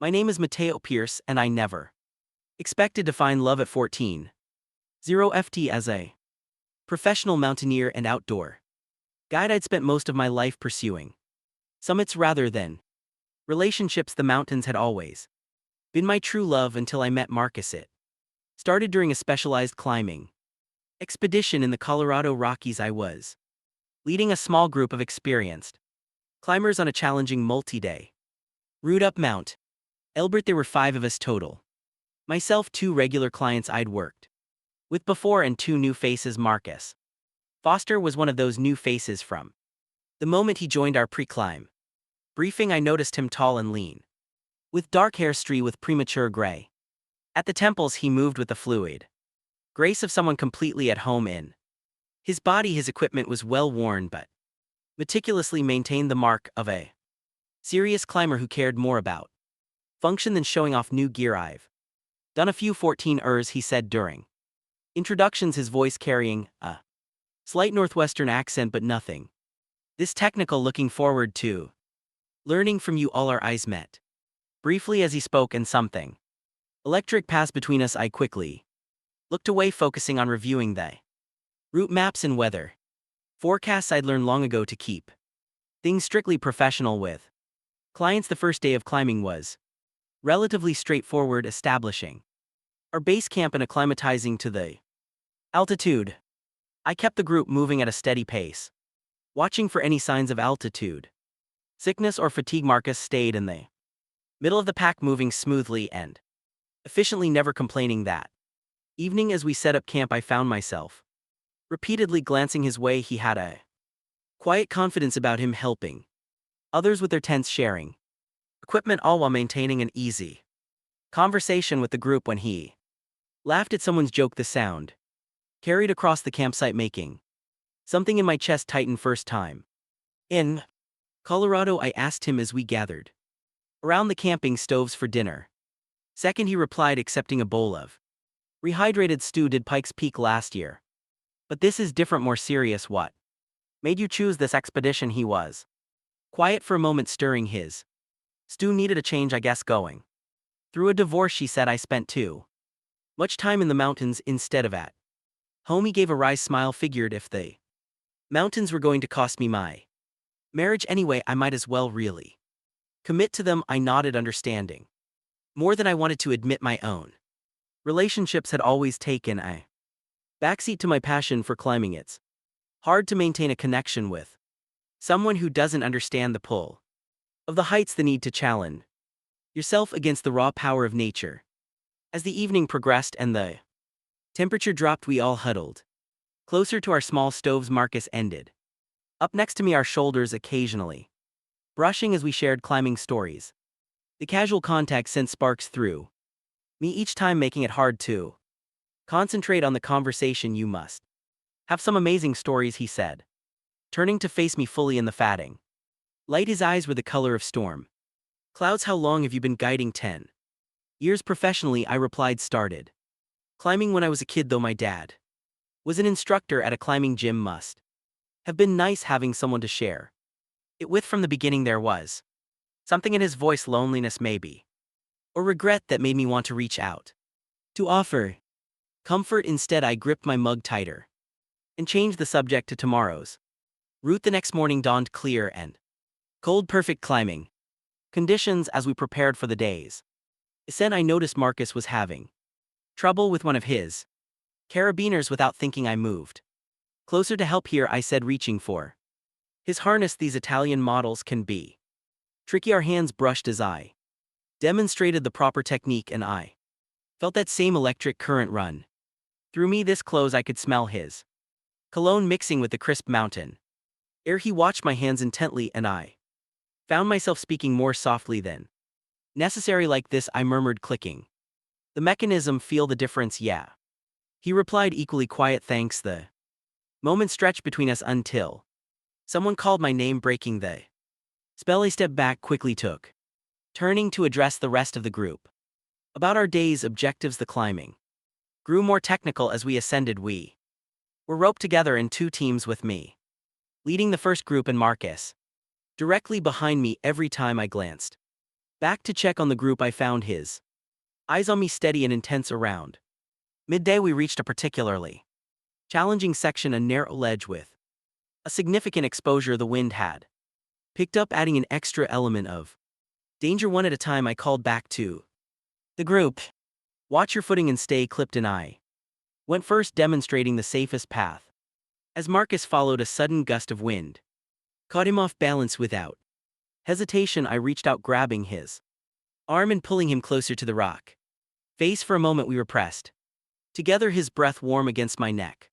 My name is Mateo Pierce, and I never expected to find love at 14. 0 FT as a professional mountaineer and outdoor guide. I'd spent most of my life pursuing summits rather than relationships. The mountains had always been my true love until I met Marcus. It started during a specialized climbing expedition in the Colorado Rockies. I was leading a small group of experienced climbers on a challenging multi-day route up Mount Elbert. There were 5 of us total. Myself, 2 regular clients I'd worked with before, and 2 new faces. Marcus Foster was one of those new faces. From the moment he joined our pre-climb briefing, I noticed him tall and lean, with dark hair streaked with premature gray. At the temples, he moved with the fluid grace of someone completely at home in his body. His equipment was well worn but meticulously maintained, the mark of a serious climber who cared more about function than showing off new gear. I've done a few 14ers, he said during introductions, his voice carrying a slight Northwestern accent but nothing this technical. Looking forward to learning from you all. Our eyes met briefly as he spoke, and something electric passed between us. I quickly looked away, focusing on reviewing the route maps and weather forecasts I'd learned long ago to keep things strictly professional with clients. The first day of climbing was relatively straightforward, establishing our base camp and acclimatizing to the altitude. I kept the group moving at a steady pace, watching for any signs of altitude sickness or fatigue. Marcus stayed in the middle of the pack, moving smoothly and efficiently, never complaining. That evening, as we set up camp, I found myself repeatedly glancing his way. He had a quiet confidence about him, helping others with their tents, sharing equipment, all while maintaining an easy conversation with the group. When he laughed at someone's joke, the sound carried across the campsite, making something in my chest tighten. First time in Colorado, I asked him as we gathered around the camping stoves for dinner. Second, he replied, accepting a bowl of rehydrated stew. Did Pikes Peak last year, but this is different, more serious. What made you choose this expedition? He was quiet for a moment, stirring his stew. Needed a change, I guess. Going through a divorce, she said. I spent too much time in the mountains instead of at home. He gave a wry smile, figured if the mountains were going to cost me my marriage anyway, I might as well really commit to them. I nodded, understanding more than I wanted to admit. My own relationships had always taken a backseat to my passion for climbing. It's hard to maintain a connection with someone who doesn't understand the pull of the heights, the need to challenge yourself against the raw power of nature. As the evening progressed and the temperature dropped, we all huddled closer to our small stoves. Marcus ended up next to me, our shoulders occasionally brushing as we shared climbing stories. The casual contact sent sparks through me each time, making it hard to concentrate on the conversation. You must have some amazing stories, he said, turning to face me fully in the fatting light. His eyes were the color of storm clouds. How long have you been guiding? 10 years professionally, I replied. Started climbing when I was a kid, though my dad was an instructor at a climbing gym. Must have been nice having someone to share it with from the beginning. There was something in his voice, loneliness maybe, or regret, that made me want to reach out to offer comfort. Instead, I gripped my mug tighter and changed the subject to tomorrow's route. The next morning dawned clear and cold, perfect climbing conditions. As we prepared for the day's ascent, I noticed Marcus was having trouble with one of his carabiners. Without thinking, I moved closer to help. Here, I said, reaching for his harness. These Italian models can be tricky. Our hands brushed as I demonstrated the proper technique, and I felt that same electric current run through me. This close, I could smell his cologne mixing with the crisp mountain air. He watched my hands intently, and I found myself speaking more softly than necessary. Like this, I murmured, clicking the mechanism. Feel the difference? Yeah, he replied, equally quiet. Thanks. The moment stretched between us until someone called my name, breaking the spell. I stepped back, quickly took turning to address the rest of the group about our day's objectives. The climbing grew more technical as we ascended. We were roped together in 2 teams, with me leading the first group and Marcus directly behind me. Every time I glanced Back to check on the group, I found his eyes on me, steady and intense around. Midday we reached a particularly challenging section, a narrow ledge with a significant exposure the wind had picked up, adding an extra element of danger. One at a time I called back to the group. Watch your footing and stay clipped, and I went first, demonstrating the safest path. As Marcus followed, a sudden gust of wind caught him off balance. Without hesitation, I reached out, grabbing his arm and pulling him closer to the rock face. For a moment we were pressed together, his breath warm against my neck.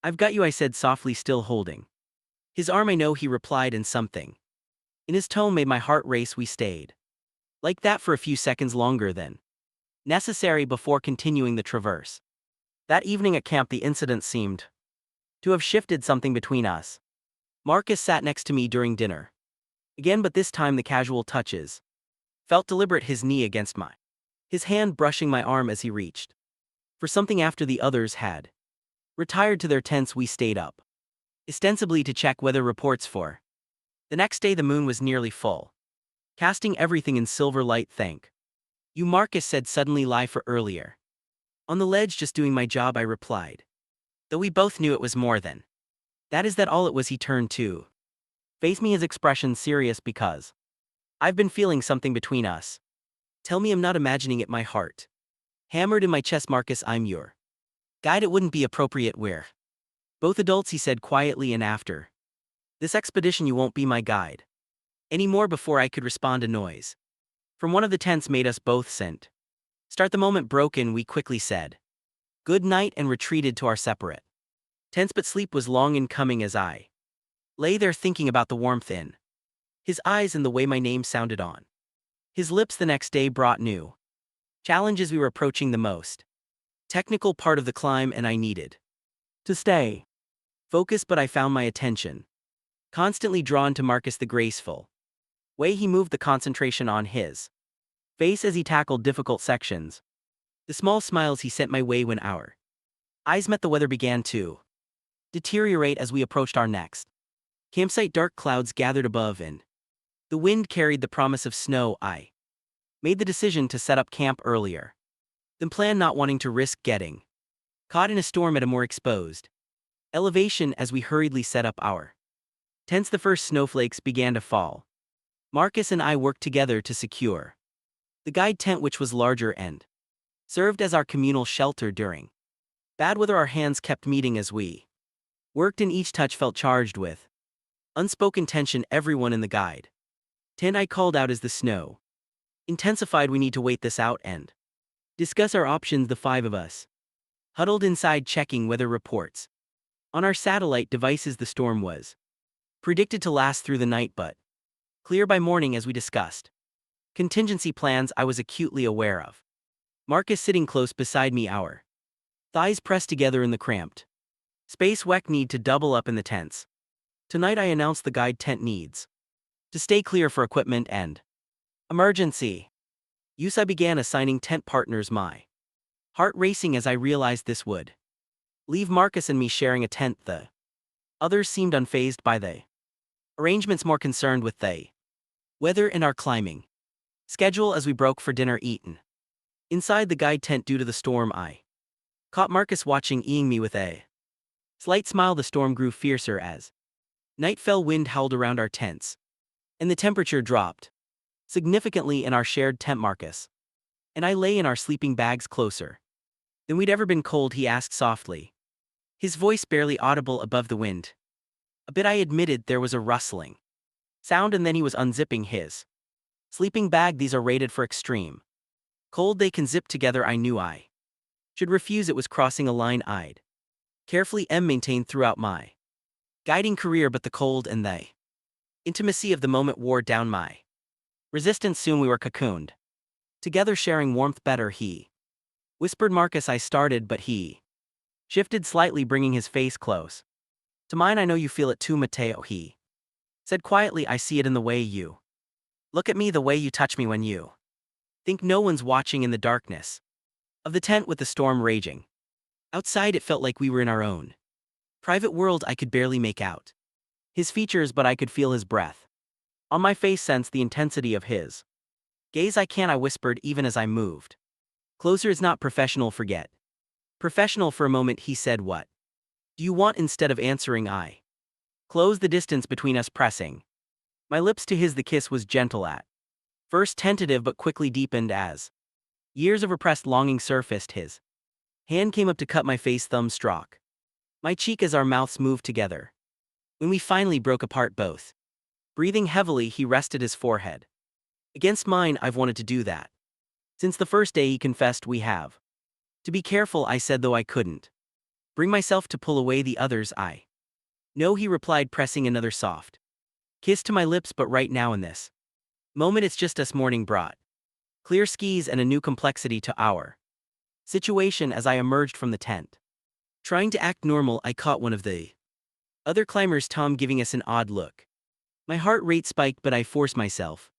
"I've got you," I said softly, still holding his arm. "I know," he replied, and something in his tone made my heart race. We stayed like that for a few seconds longer than necessary before continuing the traverse. That evening at camp, the incident seemed to have shifted something between us. Marcus sat next to me during dinner again, but this time the casual touches felt deliberate, his knee against mine, his hand brushing my arm as he reached for something. After the others had retired to their tents, we stayed up, ostensibly to check weather reports for the next day. The moon was nearly full, casting everything in silver light. "Thank you," Marcus said suddenly. "Lie for earlier on the ledge, just doing my job," I replied, though we both knew it was more than that. "Is that all it was?" He turned to face me, his expression serious. "Because I've been feeling something between us. Tell me I'm not imagining it." My heart hammered in my chest. "Marcus, I'm your guide. It wouldn't be appropriate. We're both adults," he said quietly, "and after this expedition you won't be my guide anymore." Before I could respond, a noise from one of the tents made us both start. The moment broke in, we quickly said good night and retreated to our separate tents, but sleep was long in coming as I lay there thinking about the warmth in his eyes and the way my name sounded on his lips. The next day brought new challenges. We were approaching the most technical part of the climb, and I needed to stay focused, but I found my attention constantly drawn to Marcus, the graceful way he moved, the concentration on his face as he tackled difficult sections, the small smiles he sent my way when our eyes met. The weather began to deteriorate as we approached our next campsite. Dark clouds gathered above, and the wind carried the promise of snow. I made the decision to set up camp earlier than planned, not wanting to risk getting caught in a storm at a more exposed elevation. As we hurriedly set up our tents, the first snowflakes began to fall. Marcus and I worked together to secure the guide tent, which was larger and served as our communal shelter during bad weather. Our hands kept meeting as we worked, and each touch felt charged with unspoken tension. "Everyone in the guide tent," I called out as the snow intensified, "we need to wait this out and discuss our options." The five of us huddled inside, checking weather reports on our satellite devices. The storm was predicted to last through the night, but clear by morning. As we discussed contingency plans, I was acutely aware of Marcus sitting close beside me, our thighs pressed together in the cramped space. "We need to double up in the tents tonight," I announced. "The guide tent needs to stay clear for equipment and emergency use." I began assigning tent partners, my heart racing as I realized this would leave Marcus and me sharing a tent. The others seemed unfazed by the arrangements, more concerned with the weather and our climbing schedule. As we broke for dinner, eaten inside the guide tent due to the storm, I caught Marcus watching, eyeing me with a slight smile. The storm grew fiercer as night fell. Wind howled around our tents, and the temperature dropped significantly in our shared tent. Marcus and I lay in our sleeping bags closer than we'd ever been. "Cold?" he asked softly, his voice barely audible above the wind. "A bit," I admitted. There was a rustling sound, and then he was unzipping his sleeping bag. "These are rated for extreme cold. They can zip together." I knew I should refuse. It was crossing a line I'd carefully maintained throughout my guiding career, but the cold and the intimacy of the moment wore down my resistance. Soon we were cocooned together, sharing warmth. "Better," he whispered. "Marcus," I started, but he shifted slightly, bringing his face close to mine. "I know you feel it too, Mateo," he said quietly. "I see it in the way you look at me, the way you touch me when you think no one's watching." In the darkness of the tent, with the storm raging outside, it felt like we were in our own private world. I could barely make out his features, but I could feel his breath on my face, sense the intensity of his Gaze I can, I whispered even as I moved. Closer is not professional, forget. Professional. For a moment he said, what do you want? Instead of answering, I closed the distance between us, pressing my lips to his. The kiss was gentle at first, tentative, but quickly deepened as years of repressed longing surfaced. His hand came up to cut my face, thumb struck my cheek as our mouths moved together. When we finally broke apart, both breathing heavily, he rested his forehead against mine. I've wanted to do that since the first day, he confessed. We have to be careful, I said, though I couldn't bring myself to pull away the others. I know, he replied, pressing another soft kiss to my lips. But right now, in this moment, it's just us. Morning brought clear skies and a new complexity to our situation. As I emerged from the tent, trying to act normal, I caught one of the other climbers, Tom, giving us an odd look. My heart rate spiked, but I forced myself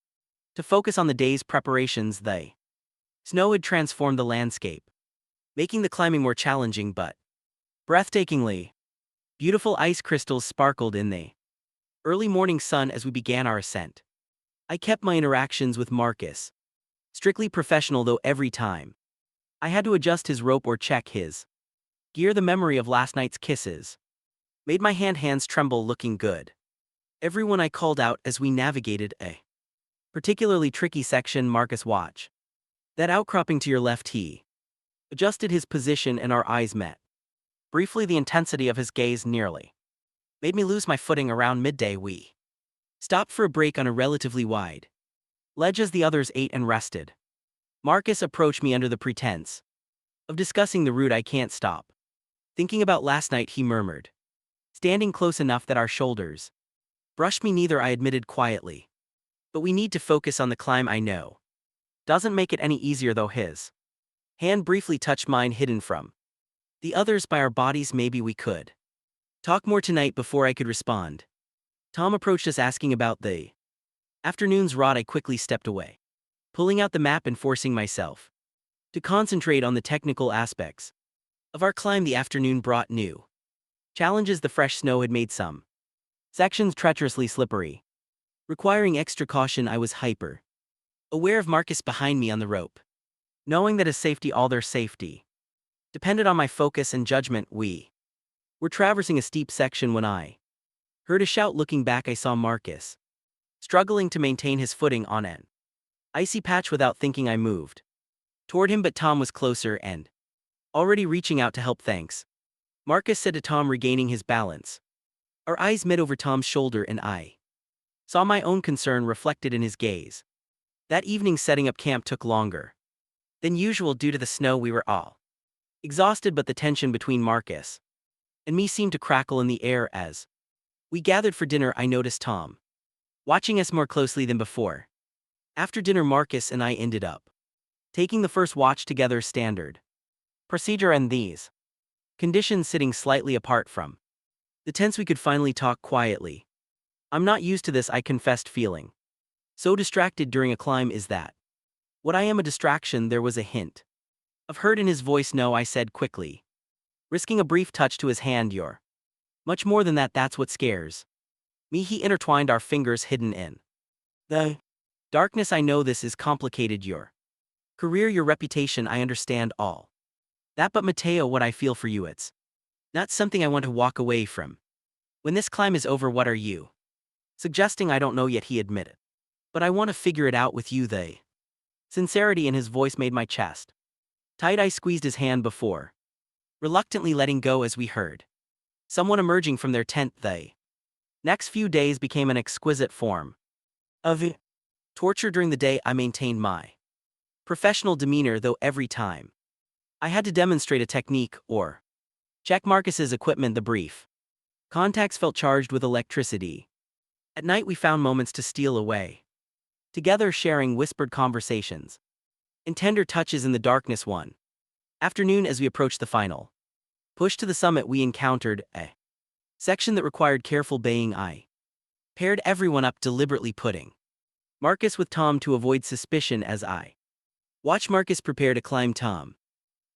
to focus on the day's preparations. The snow had transformed the landscape, making the climbing more challenging but breathtakingly beautiful. Ice crystals sparkled in the early morning sun as we began our ascent. I kept my interactions with Marcus strictly professional, though every time I had to adjust his rope or check his gear, the memory of last night's kisses made my hands tremble. Looking good, everyone, I called out as we navigated a particularly tricky section. Marcus, watch that outcropping to your left. He adjusted his position and our eyes met. Briefly, the intensity of his gaze nearly made me lose my footing. Around midday, we stopped for a break on a relatively wide ledge as the others ate and rested. Marcus approached me under the pretense of discussing the route. I can't stop thinking about last night, he murmured, standing close enough that our shoulders brushed me. Neither, I admitted quietly. But we need to focus on the climb. I know doesn't make it any easier, though. His hand briefly touched mine, hidden from the others by our bodies. Maybe we could talk more tonight. Before I could respond, Tom approached us, asking about the afternoon's rot. I quickly stepped away, pulling out the map and forcing myself to concentrate on the technical aspects of our climb. The afternoon brought new challenges. The fresh snow had made some sections treacherously slippery, requiring extra caution. I was hyper aware of Marcus behind me on the rope, knowing that his safety, all their safety, depended on my focus and judgment. We were traversing a steep section when I heard a shout. Looking back, I saw Marcus struggling to maintain his footing on an icy patch. Without thinking, I moved toward him, but Tom was closer and already reaching out to help. Thanks, Marcus said to Tom, regaining his balance. Our eyes met over Tom's shoulder, and I saw my own concern reflected in his gaze. That evening, setting up camp took longer than usual due to the snow. We were all exhausted, but the tension between Marcus and me seemed to crackle in the air. As we gathered for dinner, I noticed Tom watching us more closely than before. After dinner, Marcus and I ended up taking the first watch together, standard procedure in these conditions, sitting slightly apart from the tents. We could finally talk quietly. I'm not used to this, I confessed, feeling so distracted during a climb. Is that what I am, a distraction? There was a hint of hurt in his voice. No, I said quickly, risking a brief touch to his hand. You're much more than that. That's what scares me. He intertwined our fingers, hidden in the darkness. I know this is complicated. Your career, your reputation, I understand all that. But Matteo, what I feel for you, it's not something I want to walk away from. When this climb is over, what are you suggesting? I don't know yet, he admitted. But I want to figure it out with you. The sincerity in his voice made my chest tight. I squeezed his hand before reluctantly letting go as we heard someone emerging from their tent. The next few days became an exquisite form of torture. During the day, I maintained my professional demeanor, though every time I had to demonstrate a technique or check Marcus's equipment, the brief contacts felt charged with electricity. At night, we found moments to steal away together, sharing whispered conversations and tender touches in the darkness. One afternoon, as we approached the final push to the summit, we encountered a section that required careful baying. I paired everyone up, deliberately putting Marcus with Tom to avoid suspicion. As I watched Marcus prepare to climb, Tom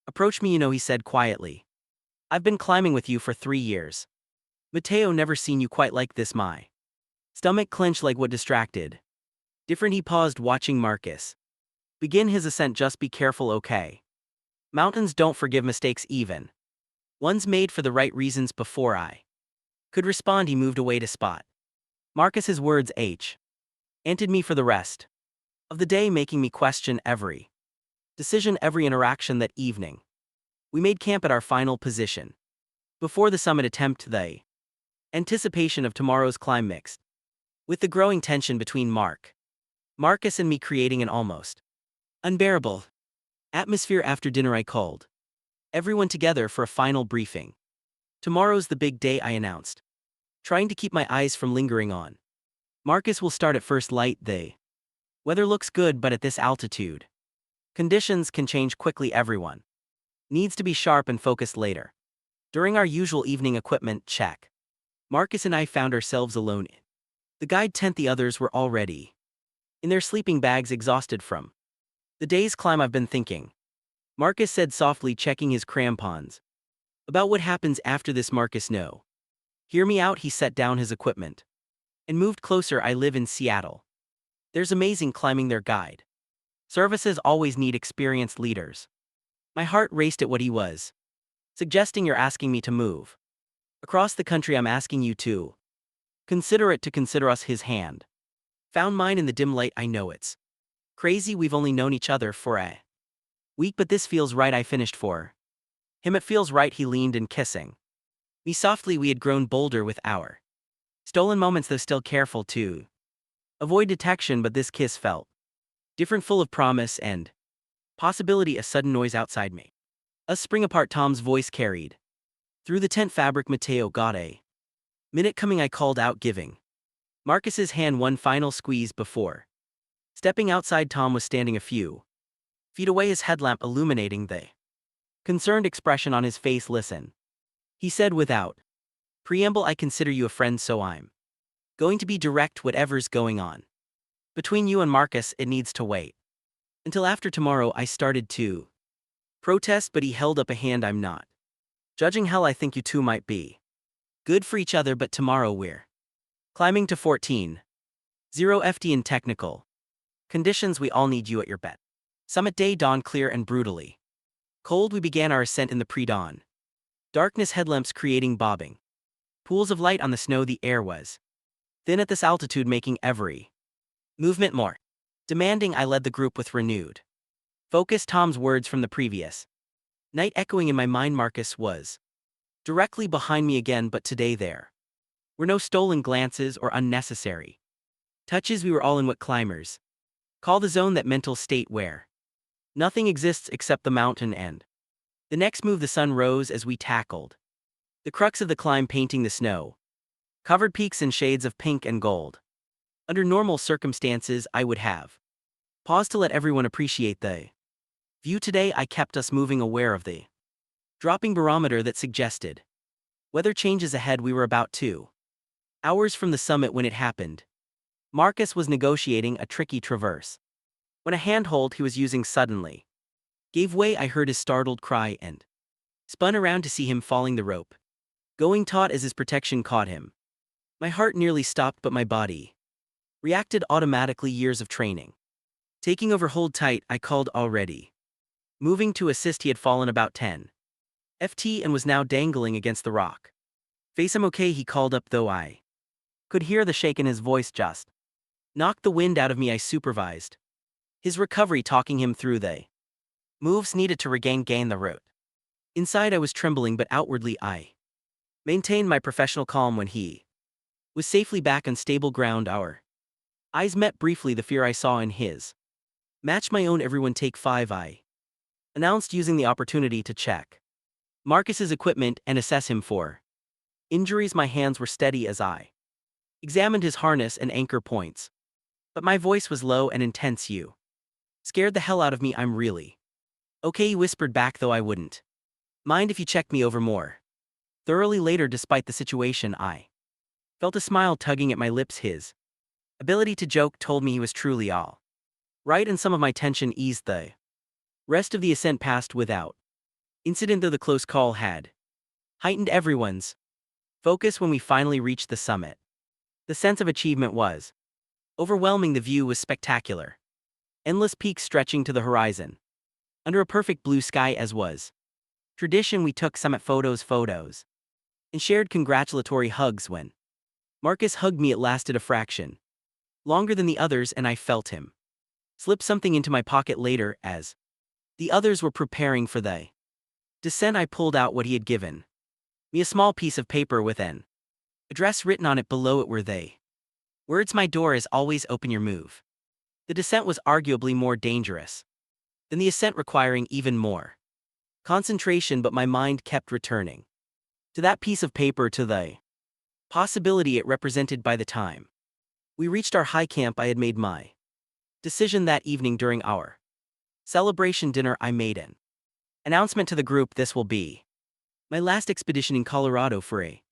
approached me. He said quietly, I've been climbing with you for 3 years. Matteo, never seen you quite like this. My stomach clenched, like what distracted different. He paused, watching Marcus Begin his ascent, just be careful, okay? Mountains don't forgive mistakes, even ones made for the right reasons. Before I could respond, he moved away to spot Marcus's words anted me for the rest of the day, making me question every decision, every interaction. That evening, we made camp at our final position before the summit attempt. The anticipation of tomorrow's climb mixed with the growing tension between Marcus and me, creating an almost unbearable atmosphere. After dinner, I called everyone together for a final briefing. Tomorrow's the big day, I announced, trying to keep my eyes from lingering on Marcus. Will start at first light. The weather looks good, but at this altitude, conditions can change quickly. Everyone needs to be sharp and focused later. During our usual evening equipment check, Marcus and I found ourselves alone in the guide tent. The others were already in their sleeping bags, exhausted from the day's climb. I've been thinking, Marcus said softly, checking his crampons, about what happens after this. Marcus, no. Hear me out. He set down his equipment and moved closer. I live in Seattle. There's amazing climbing there. Guide services always need experienced leaders. My heart raced at what he was suggesting. You're asking me to move across the country. I'm asking you to consider it, to consider us. His hand found mine in the dim light. I know it's crazy. We've only known each other for a week, but this feels right. I finished for him. It feels right. He leaned in, kissing me softly. We had grown bolder with our stolen moments, though still careful to avoid detection. But this kiss felt different, full of promise and possibility. A sudden noise outside me. Us spring apart. Tom's voice carried through the tent fabric. Mateo, got a minute coming, I called out, giving Marcus's hand one final squeeze before stepping outside. Tom was standing a few feet away, his headlamp illuminating the concerned expression on his face. Listen, he said without preamble, I consider you a friend, so I'm going to be direct. Whatever's going on between you and Marcus, it needs to wait until after tomorrow. I started to protest, but he held up a hand. I'm not judging. Hell, I think you two might be good for each other, but tomorrow we're climbing to 14.0 FT in technical conditions. We all need you at your best. Summit day dawned clear and brutally cold. We began our ascent in the pre-dawn darkness, headlamps creating bobbing pools of light on the snow. The air was thin at this altitude, making every movement more demanding. I led the group with renewed focus, Tom's words from the previous night echoing in my mind. Marcus was directly behind me again, but today there were no stolen glances or unnecessary touches. We were all in what climbers call the zone, that mental state where nothing exists except the mountain and the next move. The sun rose as we tackled the crux of the climb, painting the snow-covered peaks in shades of pink and gold. Under normal circumstances, I would have paused to let everyone appreciate the view. Today, I kept us moving, aware of the dropping barometer that suggested weather changes ahead. We were about 2 hours from the summit when it happened. Marcus was negotiating a tricky traverse when a handhold he was using suddenly gave way. I heard his startled cry and spun around to see him falling, the rope going taut as his protection caught him. My heart nearly stopped, but my body reacted automatically. Years of training taking over. Hold tight, I called, already moving to assist. He had fallen about 10 FT and was now dangling against the rock face. I'm okay, he called up, though I could hear the shake in his voice just knocked the wind out of me. I supervised his recovery, talking him through the moves needed to gain the route. Inside I was trembling, but outwardly I maintained my professional calm. When he was safely back on stable ground, our eyes met briefly. The fear I saw in his matched my own. Everyone take 5, I announced, using the opportunity to check Marcus's equipment and assess him for injuries. My hands were steady as I examined his harness and anchor points, but my voice was low and intense. You scared the hell out of me. I'm really okay, he whispered back, though I wouldn't mind if you checked me over more thoroughly later. Despite the situation, I felt a smile tugging at my lips. His ability to joke told me he was truly all right, and some of my tension eased. The rest of the ascent passed without incident, though the close call had heightened everyone's focus. When we finally reached the summit, the sense of achievement was overwhelming. The view was spectacular. endless peaks stretching to the horizon. Under a perfect blue sky as was tradition, we took summit photos, and shared congratulatory hugs. When Marcus hugged me, it lasted a fraction longer than the others, and I felt him slip something into my pocket later. As the others were preparing for the descent, I pulled out what he had given me, a small piece of paper with an address written on it. Below it were the words, "My door is always open, your move." The descent was arguably more dangerous than the ascent, requiring even more concentration, but my mind kept returning to that piece of paper, to the possibility it represented. By the time we reached our high camp, I had made my decision that evening. During our celebration dinner, I made an announcement to the group: "This will be my last expedition in Colorado for a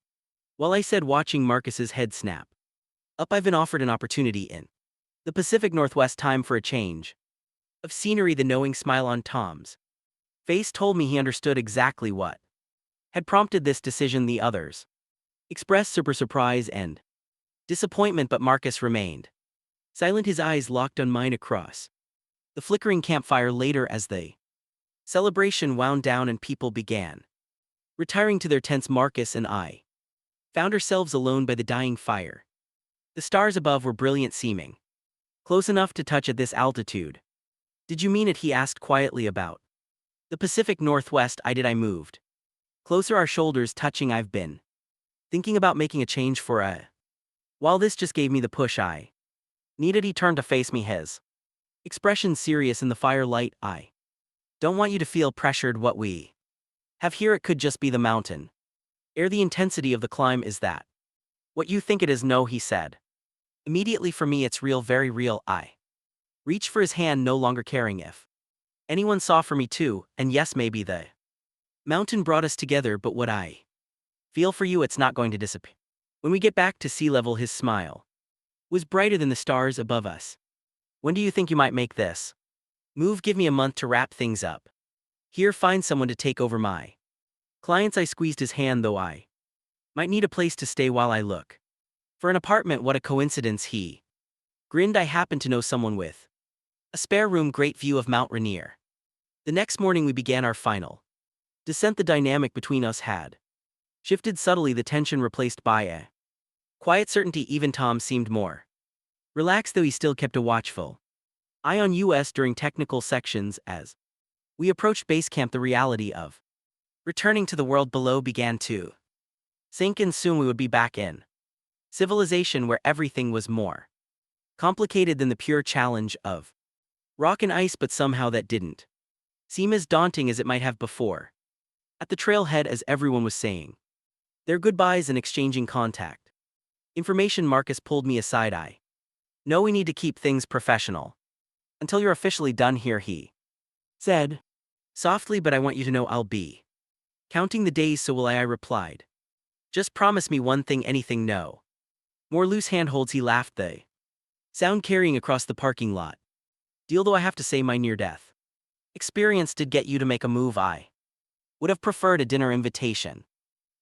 while," I said, watching Marcus's head snap up. "I've been offered an opportunity in the Pacific Northwest. Time for a change of scenery." The knowing smile on Tom's face told me he understood exactly what had prompted this decision. The others expressed surprise and disappointment, but Marcus remained silent, his eyes locked on mine across the flickering campfire. Later, as the celebration wound down and people began retiring to their tents, Marcus and I found ourselves alone by the dying fire. The stars above were brilliant, seeming close enough to touch at this altitude. "Did you mean it?" he asked quietly. "About the Pacific Northwest, I did." I moved closer, our shoulders touching. "I've been thinking about making a change for a while. This just gave me the push I needed." He turned to face me, his expression serious in the firelight. "I don't want you to feel pressured. What we have here, it could just be the mountain air, the intensity of the climb. Is that what you think it is?" "No," he said immediately. "For me, it's real, very real." I reached for his hand, no longer caring if anyone saw. "For me too, and yes, maybe the mountain brought us together, but what I feel for you, it's not going to disappear when we get back to sea level." His smile was brighter than the stars above us. "When do you think you might make this move?" "Give me a month to wrap things up here, find someone to take over my clients." I squeezed his hand, though I might need a place to stay while I look for an apartment. "What a coincidence," he grinned. "I happen to know someone with a spare room, great view of Mount Rainier." The next morning we began our final descent. The dynamic between us had shifted subtly, the tension replaced by a quiet certainty. Even Tom seemed more relaxed, though he still kept a watchful eye on us during technical sections. As we approached base camp, the reality of returning to the world below began to sink in. Soon we would be back in civilization, where everything was more complicated than the pure challenge of rock and ice, but somehow that didn't seem as daunting as it might have before. At the trailhead, as everyone was saying their goodbyes and exchanging contact information, Marcus pulled me aside. "I know we need to keep things professional until you're officially done here," he said softly, "but I want you to know I'll be counting the days." "So will I," I replied. "Just promise me one thing." "Anything?" "No more loose handholds," he laughed, the sound carrying across the parking lot. "Deal?" "Though I have to say, my near-death experience did get you to make a move. I would have preferred a dinner invitation,"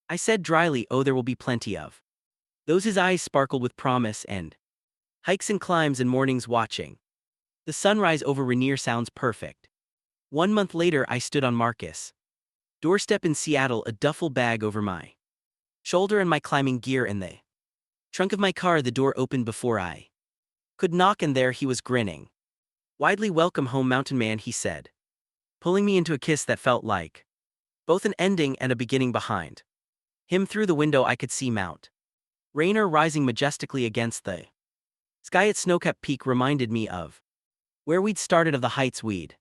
I said dryly. "Oh, there will be plenty of those." His eyes sparkled with promise, and hikes and climbs and mornings watching the sunrise over Rainier sounds perfect. 1 month later, I stood on Marcus' doorstep in Seattle, a duffel bag over my shoulder and my climbing gear in the trunk of my car. The door opened before I could knock, and there he was, grinning widely. "Welcome home, mountain man," he said, pulling me into a kiss that felt like both an ending and a beginning. Behind him, through the window, I could see Mount Rainier rising majestically against the sky. Its snow-capped peak reminded me of where we'd started, of the heights we'd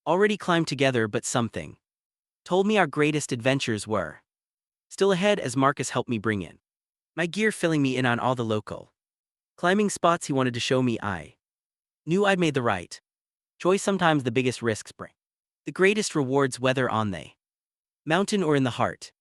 already climbed together, but something told me our greatest adventures were still ahead. As Marcus helped me bring in my gear, filling me in on all the local climbing spots he wanted to show me, I knew I'd made the right choice. Sometimes the biggest risks bring the greatest rewards, whether on the mountain or in the heart